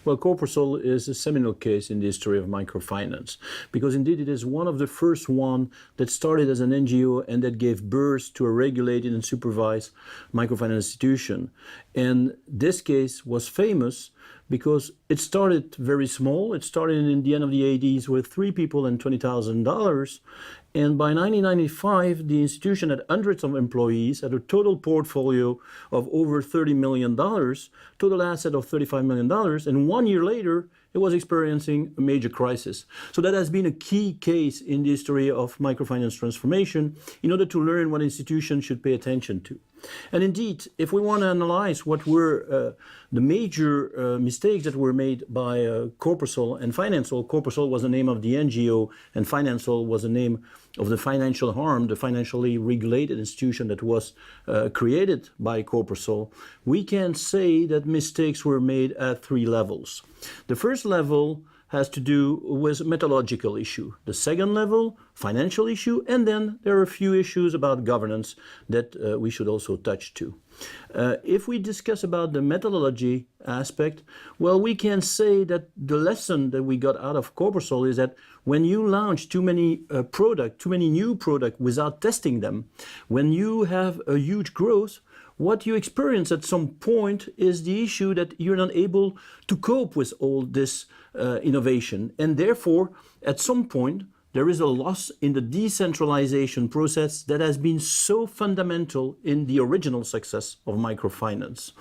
Well, Corposol is a seminal case in the history of microfinance, because indeed it is one of the first one that started as an NGO and that gave birth to a regulated and supervised microfinance institution. And this case was famous because it started very small. It started in the end of the 80s with 3 people and $20,000. And by 1995, the institution had hundreds of employees, had a total portfolio of over $30 million, total asset of $35 million, and 1 year later, it was experiencing a major crisis. So that has been a key case in the history of microfinance transformation in order to learn what institutions should pay attention to. And indeed, if we want to analyze what were the major mistakes that were made by Corposol and Finansol, Corposol was the name of the NGO and Finansol was the name of the financial harm, the financially regulated institution that was created by Corposol, we can say that mistakes were made at 3 levels. The first level has to do with methodological issue. The second level, financial issue, and then there are a few issues about governance that we should also touch to. If we discuss about the methodology aspect, well, we can say that the lesson that we got out of Corposol is that when you launch too many new products without testing them, when you have a huge growth, what you experience at some point is the issue that you're not able to cope with all this innovation. And therefore, at some point, there is a loss in the decentralization process that has been so fundamental in the original success of microfinance.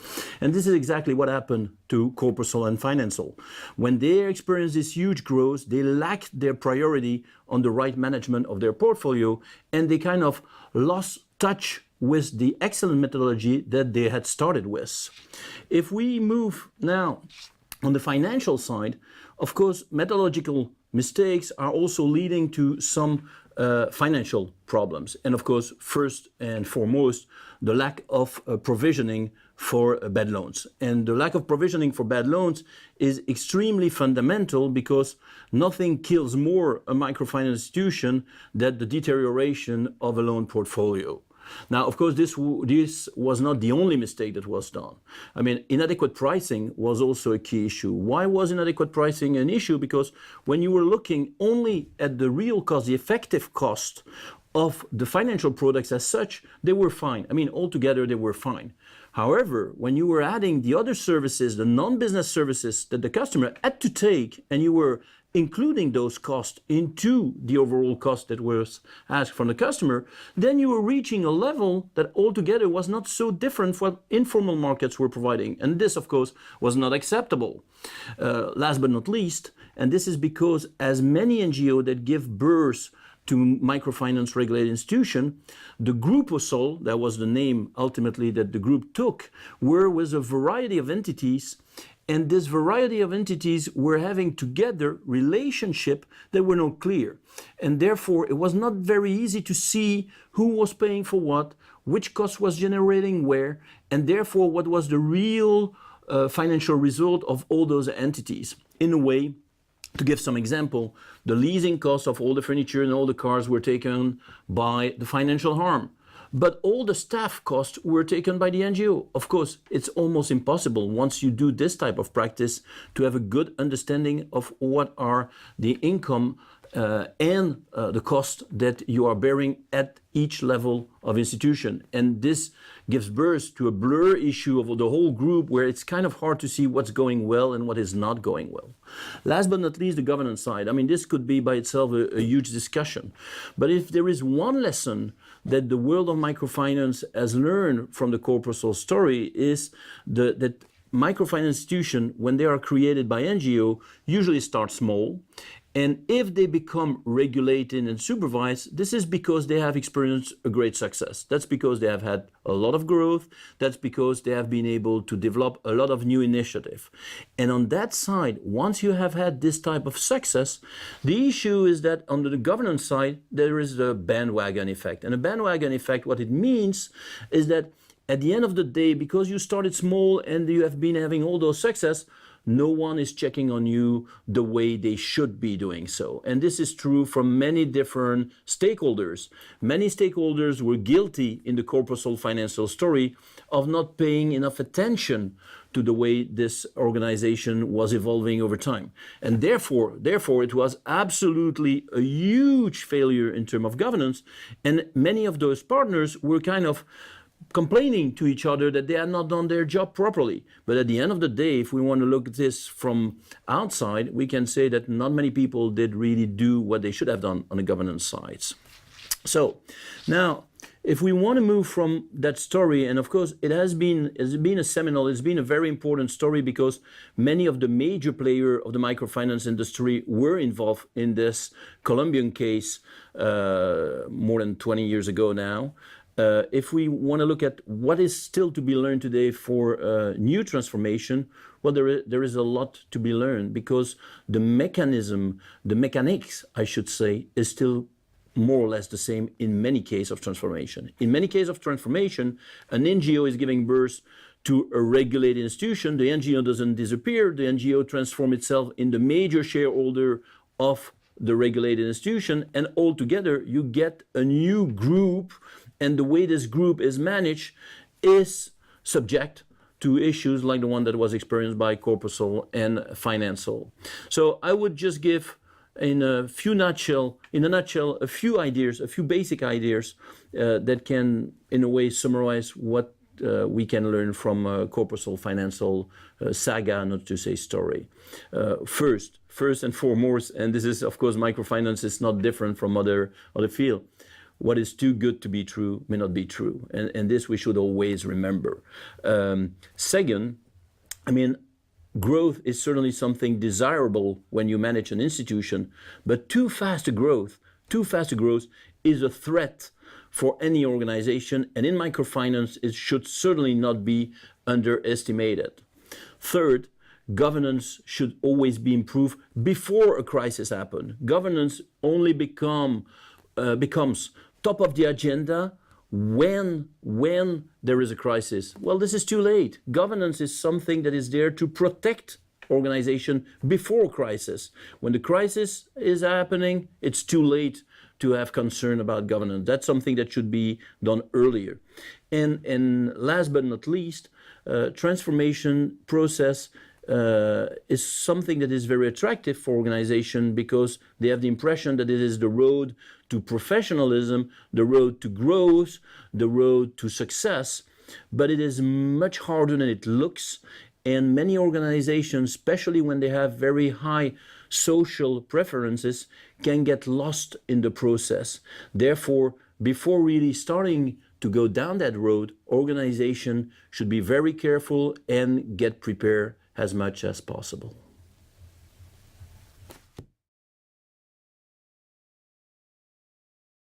And this is exactly what happened to Corposol and Finansol. When they experienced this huge growth, they lacked their priority on the right management of their portfolio, and they kind of lost touch with the excellent methodology that they had started with. If we move now on the financial side, of course, methodological mistakes are also leading to some financial problems. And of course, first and foremost, the lack of provisioning for bad loans. And the lack of provisioning for bad loans is extremely fundamental because nothing kills more a microfinance institution than the deterioration of a loan portfolio. Now, of course, this was not the only mistake that was done. I mean, inadequate pricing was also a key issue. Why was inadequate pricing an issue? Because when you were looking only at the real cost, the effective cost of the financial products as such, they were fine. I mean, altogether, they were fine. However, when you were adding the other services, the non-business services that the customer had to take, and you were including those costs into the overall cost that was asked from the customer, then you were reaching a level that altogether was not so different from what informal markets were providing. And this, of course, was not acceptable. Last but not least, and this is because as many NGOs that give birth to microfinance regulated institution, the Corposol, that was the name ultimately that the group took, were with a variety of entities. And this variety of entities were having together relationship that were not clear. And therefore, it was not very easy to see who was paying for what, which cost was generating where, and therefore what was the real financial result of all those entities. In a way, to give some example, the leasing costs of all the furniture and all the cars were taken by the financial harm. But all the staff costs were taken by the NGO. Of course, it's almost impossible once you do this type of practice to have a good understanding of what are the income and the cost that you are bearing at each level of institution. And this gives birth to a blur issue of the whole group where it's kind of hard to see what's going well and what is not going well. Last but not least, the governance side. I mean, this could be by itself a huge discussion. But if there is one lesson that the world of microfinance has learned from the Corposol story is that microfinance institutions, when they are created by NGO, usually start small. And if they become regulated and supervised, this is because they have experienced a great success. That's because they have had a lot of growth. That's because they have been able to develop a lot of new initiatives. And on that side, once you have had this type of success, the issue is that on the governance side, there is the bandwagon effect. And the bandwagon effect, what it means is that at the end of the day, because you started small and you have been having all those success, no one is checking on you the way they should be doing so. And this is true from many different stakeholders. Many stakeholders were guilty in the Corposol financial story of not paying enough attention to the way this organization was evolving over time. And therefore, it was absolutely a huge failure in terms of governance. And many of those partners were kind of complaining to each other that they had not done their job properly. But at the end of the day, if we want to look at this from outside, we can say that not many people did really do what they should have done on the governance sides. So now, if we want to move from that story, and of course it has been a seminal, it's been a very important story because many of the major players of the microfinance industry were involved in this Colombian case more than 20 years ago now. If we want to look at what is still to be learned today for new transformation, well, there is a lot to be learned because the mechanics, I should say, is still more or less the same in many cases of transformation. In many cases of transformation, an NGO is giving birth to a regulated institution. The NGO doesn't disappear. The NGO transforms itself in the major shareholder of the regulated institution, and altogether you get a new group, and the way this group is managed is subject to issues like the one that was experienced by Corposol and Finansol. So I would just give in a nutshell, a few ideas, a few basic ideas that can, in a way, summarize what we can learn from Corposol Finansol saga, not to say story. First and foremost, and this is, of course, microfinance is not different from other fields. What is too good to be true may not be true, and this we should always remember. Second, I mean, growth is certainly something desirable when you manage an institution, but too fast growth is a threat for any organization, and in microfinance it should certainly not be underestimated. Third, governance should always be improved before a crisis happens. Governance only becomes top of the agenda when there is a crisis. Well, this is too late. Governance is something that is there to protect organization before crisis. When the crisis is happening, it's too late to have concern about governance. That's something that should be done earlier. And last but not least, transformation process is something that is very attractive for organization because they have the impression that it is the road to professionalism, the road to growth, the road to success, but it is much harder than it looks. And many organizations, especially when they have very high social preferences, can get lost in the process. Therefore, before really starting to go down that road, organization should be very careful and get prepared as much as possible.